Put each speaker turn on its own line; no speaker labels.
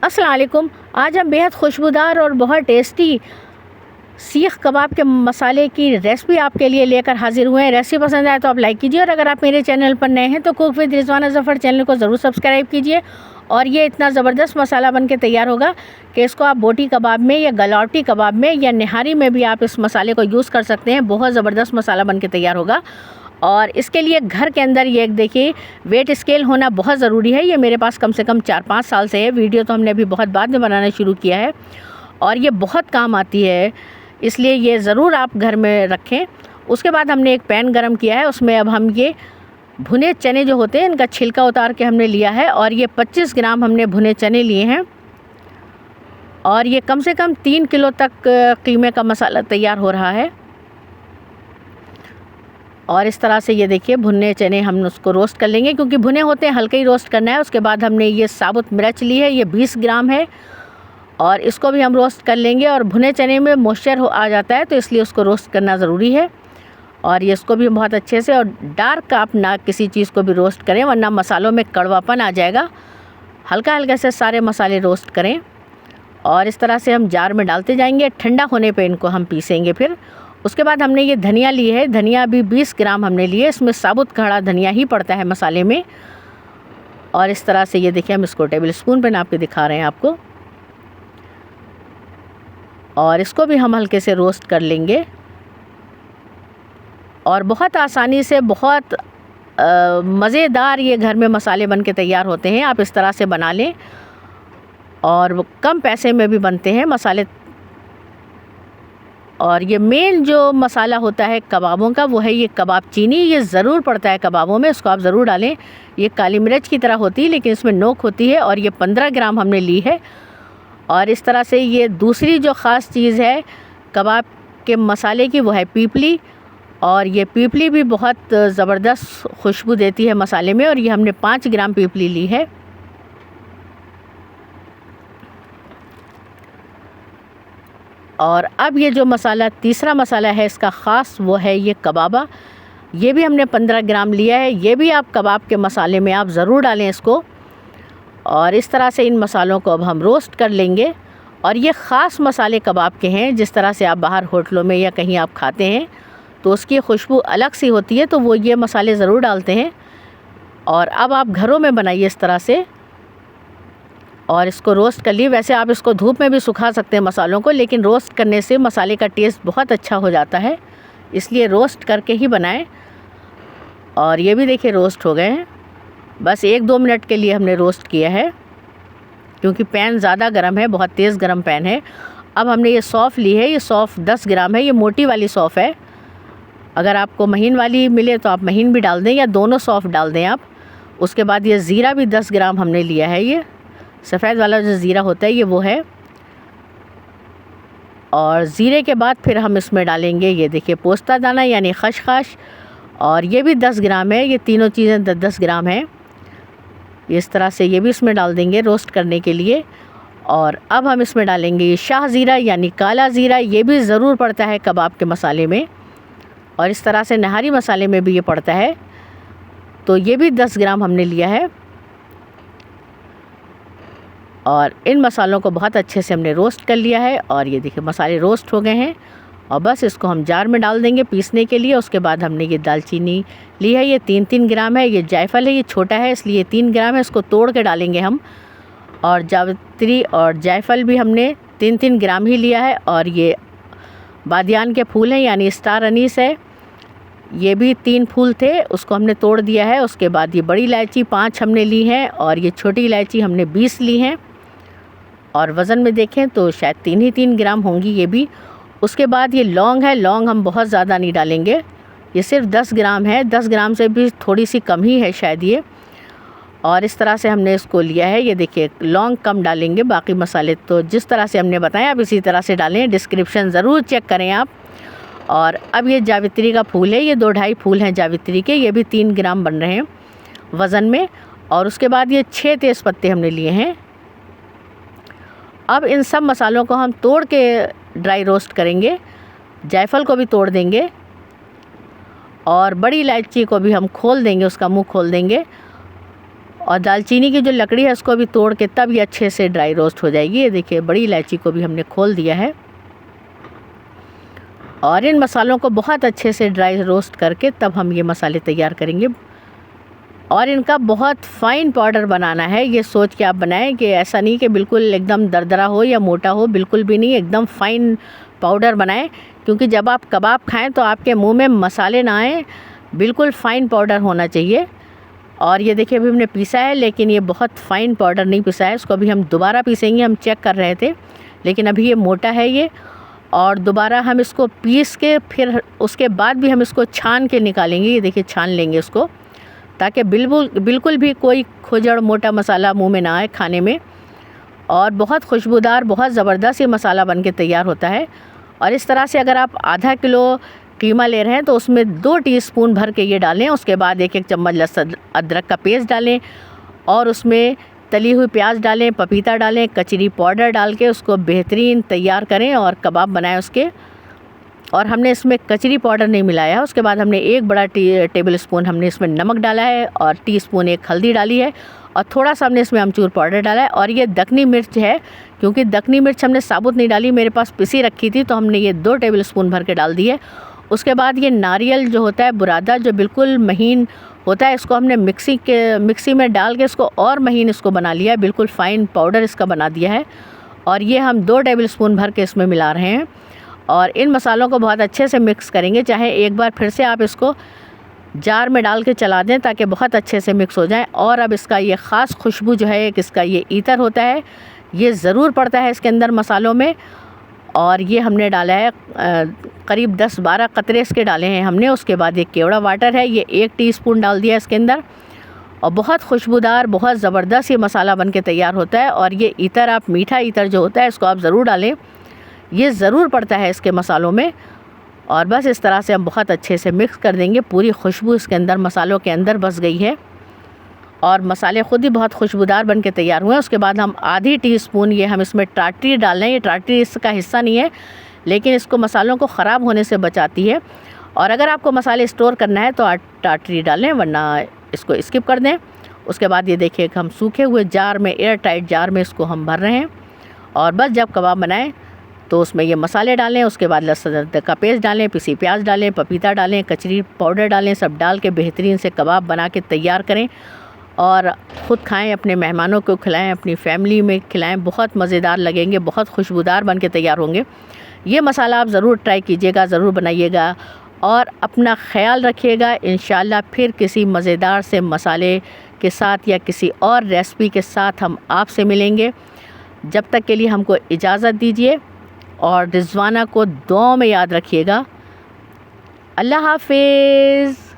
अस्सलाम वालेकुम। आज हम बेहद खुशबूदार और बहुत टेस्टी सीख कबाब के मसाले की रेसिपी आपके लिए लेकर हाजिर हुए हैं। रेसिपी पसंद आए तो आप लाइक कीजिए और अगर आप मेरे चैनल पर नए हैं तो cook with Rizwana Zafar channel को ज़रूर सब्सक्राइब कीजिए। और ये इतना ज़बरदस्त मसाला बन के तैयार होगा कि इसको आप बोटी कबाब में या गलावटी कबाब में या निहारी में भी आप इस मसाले को यूज़ कर सकते हैं। बहुत ज़बरदस्त मसाला बन के तैयार होगा। और इसके लिए घर के अंदर ये एक देखिए वेट स्केल होना बहुत ज़रूरी है। ये मेरे पास कम से कम 4-5 साल से है। वीडियो तो हमने अभी बहुत बाद में बनाना शुरू किया है और ये बहुत काम आती है, इसलिए ये ज़रूर आप घर में रखें। उसके बाद हमने एक पैन गरम किया है, उसमें अब हम ये भुने चने जो होते हैं इनका छिलका उतार के हमने लिया है और ये 25 ग्राम हमने भुने चने लिए हैं। और ये कम से कम 3 किलो तक कीमे का मसाला तैयार हो रहा है। और इस तरह से ये देखिए भुने चने हम उसको रोस्ट कर लेंगे, क्योंकि भुने होते हैं हल्के ही रोस्ट करना है। उसके बाद हमने ये साबुत मिर्च ली है, ये 20 ग्राम है और इसको भी हम रोस्ट कर लेंगे। और भुने चने में मॉइस्चर आ जाता है तो इसलिए उसको रोस्ट करना ज़रूरी है। और ये इसको भी बहुत अच्छे से और डार्क आप ना किसी चीज़ को भी रोस्ट करें, वरना मसालों में कड़वापन आ जाएगा। हल्का हल्का से सारे मसाले रोस्ट करें और इस तरह से हम जार में डालते जाएंगे। ठंडा होने पे इनको हम पीसेंगे फिर। उसके बाद हमने ये धनिया ली है, धनिया भी 20 ग्राम हमने लिए। इसमें साबुत खड़ा धनिया ही पड़ता है मसाले में। और इस तरह से ये देखिए हम इसको टेबल स्पून पे नाप के दिखा रहे हैं आपको। और इसको भी हम हल्के से रोस्ट कर लेंगे और बहुत आसानी से बहुत मज़ेदार ये घर में मसाले बन के तैयार होते हैं। आप इस तरह से बना लें और वो कम पैसे में भी बनते हैं मसाले। और ये मेन जो मसाला होता है कबाबों का वो है ये कबाब चीनी। ये ज़रूर पड़ता है कबाबों में, इसको आप ज़रूर डालें। ये काली मिर्च की तरह होती है लेकिन इसमें नोक होती है। और ये 15 ग्राम हमने ली है। और इस तरह से ये दूसरी जो ख़ास चीज़ है कबाब के मसाले की वो है पीपली। और ये पीपली भी बहुत ज़बरदस्त खुशबू देती है मसाले में। और ये हमने 5 ग्राम पीपली ली है। और अब ये जो मसाला तीसरा मसाला है इसका ख़ास वो है ये कबाबा। ये भी हमने 15 ग्राम लिया है। ये भी आप कबाब के मसाले में आप ज़रूर डालें इसको। और इस तरह से इन मसालों को अब हम रोस्ट कर लेंगे। और ये ख़ास मसाले कबाब के हैं। जिस तरह से आप बाहर होटलों में या कहीं आप खाते हैं तो उसकी खुशबू अलग सी होती है, तो वो ये मसाले ज़रूर डालते हैं। और अब आप घरों में बनाइए इस तरह से और इसको रोस्ट कर लिए। वैसे आप इसको धूप में भी सुखा सकते हैं मसालों को, लेकिन रोस्ट करने से मसाले का टेस्ट बहुत अच्छा हो जाता है, इसलिए रोस्ट करके ही बनाएं। और ये भी देखिए रोस्ट हो गए हैं। बस 1-2 मिनट के लिए हमने रोस्ट किया है, क्योंकि पैन ज़्यादा गर्म है, बहुत तेज़ गर्म पैन है। अब हमने ये सौंफ ली है, ये सौंफ 10 ग्राम है। ये मोटी वाली सौंफ है। अगर आपको महीन वाली मिले तो आप महीन भी डाल दें या दोनों सौंफ डाल दें आप। उसके बाद ये ज़ीरा भी 10 ग्राम हमने लिया है। ये सफ़ेद वाला जो ज़ीरा होता है ये वो है। और ज़ीरे के बाद फिर हम इसमें डालेंगे ये देखिए पोस्ता दाना यानी खसखस। और ये भी 10 ग्राम है। ये तीनों चीज़ें 10-10 ग्राम हैं। इस तरह से ये भी इसमें डाल देंगे रोस्ट करने के लिए। और अब हम इसमें डालेंगे ये शाह ज़ीरा यानी काला ज़ीरा। ये भी ज़रूर पड़ता है कबाब के मसाले में और इस तरह से नहारी मसाले में भी ये पड़ता है। तो ये भी 10 ग्राम हमने लिया है। और इन मसालों को बहुत अच्छे से हमने रोस्ट कर लिया है। और ये देखिए मसाले रोस्ट हो गए हैं और बस इसको हम जार में डाल देंगे पीसने के लिए। उसके बाद हमने ये दालचीनी ली है, ये 3-3 ग्राम है। ये जायफल है, ये छोटा है इसलिए 3 ग्राम है, इसको तोड़ के डालेंगे हम। और जावित्री और जायफल भी हमने 3-3 ग्राम ही लिया है। और ये बादियान के फूल हैं यानी स्टार अनीस है, ये भी 3 फूल थे, उसको हमने तोड़ दिया है। उसके बाद ये बड़ी इलायची 5 हमने ली हैं और ये छोटी इलायची हमने 20 ली हैं। और वज़न में देखें तो शायद 3 ग्राम होंगी ये भी। उसके बाद ये लौंग है, लौंग हम बहुत ज़्यादा नहीं डालेंगे, ये सिर्फ 10 ग्राम है। 10 ग्राम से भी थोड़ी सी कम ही है शायद ये। और इस तरह से हमने इसको लिया है। ये देखिए लौंग कम डालेंगे, बाकी मसाले तो जिस तरह से हमने बताया आप इसी तरह से डालें। डिस्क्रिप्शन ज़रूर चेक करें आप। और अब ये जावित्री का फूल है, ये 2-2.5 फूल हैं जावित्री के, ये भी 3 ग्राम बन रहे हैं वज़न में। और उसके बाद ये 6 तेज़ पत्ते हमने लिए हैं। अब इन सब मसालों को हम तोड़ के ड्राई रोस्ट करेंगे। जायफल को भी तोड़ देंगे और बड़ी इलायची को भी हम खोल देंगे, उसका मुंह खोल देंगे। और दालचीनी की जो लकड़ी है उसको भी तोड़ के तब ये अच्छे से ड्राई रोस्ट हो जाएगी। ये देखिए बड़ी इलायची को भी हमने खोल दिया है और इन मसालों को बहुत अच्छे से ड्राई रोस्ट करके तब हम ये मसाले तैयार करेंगे। और इनका बहुत फ़ाइन पाउडर बनाना है, ये सोच के आप बनाएं कि ऐसा नहीं कि बिल्कुल एकदम दरदरा हो या मोटा हो, बिल्कुल भी नहीं, एकदम फ़ाइन पाउडर बनाएं। क्योंकि जब आप कबाब खाएं तो आपके मुंह में मसाले ना आएँ, बिल्कुल फ़ाइन पाउडर होना चाहिए। और ये देखिए अभी हमने पीसा है, लेकिन ये बहुत फ़ाइन पाउडर नहीं पिसा है, इसको अभी हम दोबारा पीसेंगे। हम चेक कर रहे थे, लेकिन अभी ये मोटा है ये, और दोबारा हम इसको पीस के फिर उसके बाद भी हम इसको छान के निकालेंगे। ये देखिए छान लेंगे इसको, ताकि बिल्कुल भी कोई खुजड़ मोटा मसाला मुंह में ना आए खाने में। और बहुत खुशबूदार, बहुत ज़बरदस्त ये मसाला बन के तैयार होता है। और इस तरह से अगर आप आधा किलो कीमा ले रहे हैं तो उसमें 2 टीस्पून भर के ये डालें। उसके बाद 1-1 चम्मच लहसुन अदरक का पेस्ट डालें और उसमें तली हुई प्याज डालें, पपीता डालें, कचरी पाउडर डाल के उसको बेहतरीन तैयार करें और कबाब बनाएं उसके। और हमने इसमें कचरी पाउडर नहीं मिलाया है। उसके बाद हमने 1 बड़ा टेबल स्पून हमने इसमें नमक डाला है और टीस्पून 1 हल्दी डाली है और थोड़ा सा हमने इसमें अमचूर पाउडर डाला है। और ये दखनी मिर्च है, क्योंकि दखनी मिर्च हमने साबुत नहीं डाली, मेरे पास पिसी रखी थी, तो हमने ये 2 टेबल स्पून भर के डाल दी है। उसके बाद ये नारियल जो होता है, बुरादा, जो बिल्कुल महीन होता है, इसको हमने मिक्सी में डाल के इसको और महीन इसको बना लिया है, बिल्कुल फ़ाइन पाउडर इसका बना दिया है। और ये हम 2 टेबल स्पून भर के इसमें मिला रहे हैं और इन मसालों को बहुत अच्छे से मिक्स करेंगे। चाहे एक बार फिर से आप इसको जार में डाल के चला दें ताकि बहुत अच्छे से मिक्स हो जाए। और अब इसका ये ख़ास खुशबू जो है, इसका ये ईतर होता है, ये ज़रूर पड़ता है इसके अंदर मसालों में। और ये हमने डाला है करीब 10-12 कतरे इसके डाले हैं हमने। उसके बाद ये केवड़ा वाटर है, ये 1 टीस्पून डाल दिया इसके अंदर और बहुत खुशबूदार, बहुत ज़बरदस्त ये मसाला बन के तैयार होता है। और ये ईतर, आप मीठा ईतर जो होता है इसको आप ज़रूर डालें, ये ज़रूर पड़ता है इसके मसालों में। और बस इस तरह से हम बहुत अच्छे से मिक्स कर देंगे। पूरी खुशबू इसके अंदर मसालों के अंदर बस गई है और मसाले ख़ुद ही बहुत खुशबूदार बन के तैयार हुए हैं। उसके बाद हम आधी टीस्पून ये हम इसमें टाटरी डाल रहे हैं। ये टाटरी इसका हिस्सा नहीं है, लेकिन इसको मसालों को ख़राब होने से बचाती है। और अगर आपको मसाले स्टोर करना है तो टाटरी डालें, वरना इसको स्किप कर दें। उसके बाद ये देखिए हम सूखे हुए जार में, एयर टाइट जार में इसको हम भर रहे हैं। और बस जब कबाब बनाएं तो उसमें ये मसाले डालें, उसके बाद लहसुन अदरक का पेस्ट डालें, पिसी प्याज डालें, पपीता डालें, कचरी पाउडर डालें, सब डाल के बेहतरीन से कबाब बना के तैयार करें और ख़ुद खाएं, अपने मेहमानों को खिलाएं, अपनी फैमिली में खिलाएं। बहुत मज़ेदार लगेंगे, बहुत खुशबूदार बन के तैयार होंगे। ये मसाला आप ज़रूर ट्राई कीजिएगा, ज़रूर बनाइएगा और अपना ख़याल रखिएगा। इंशाल्लाह फिर किसी मज़ेदार से मसाले के साथ या किसी और रेसिपी के साथ हम आपसे मिलेंगे। जब तक के लिए हमको इजाज़त दीजिए और रिज़वाना को दुआओं में याद रखिएगा। अल्लाह हाफ़िज़।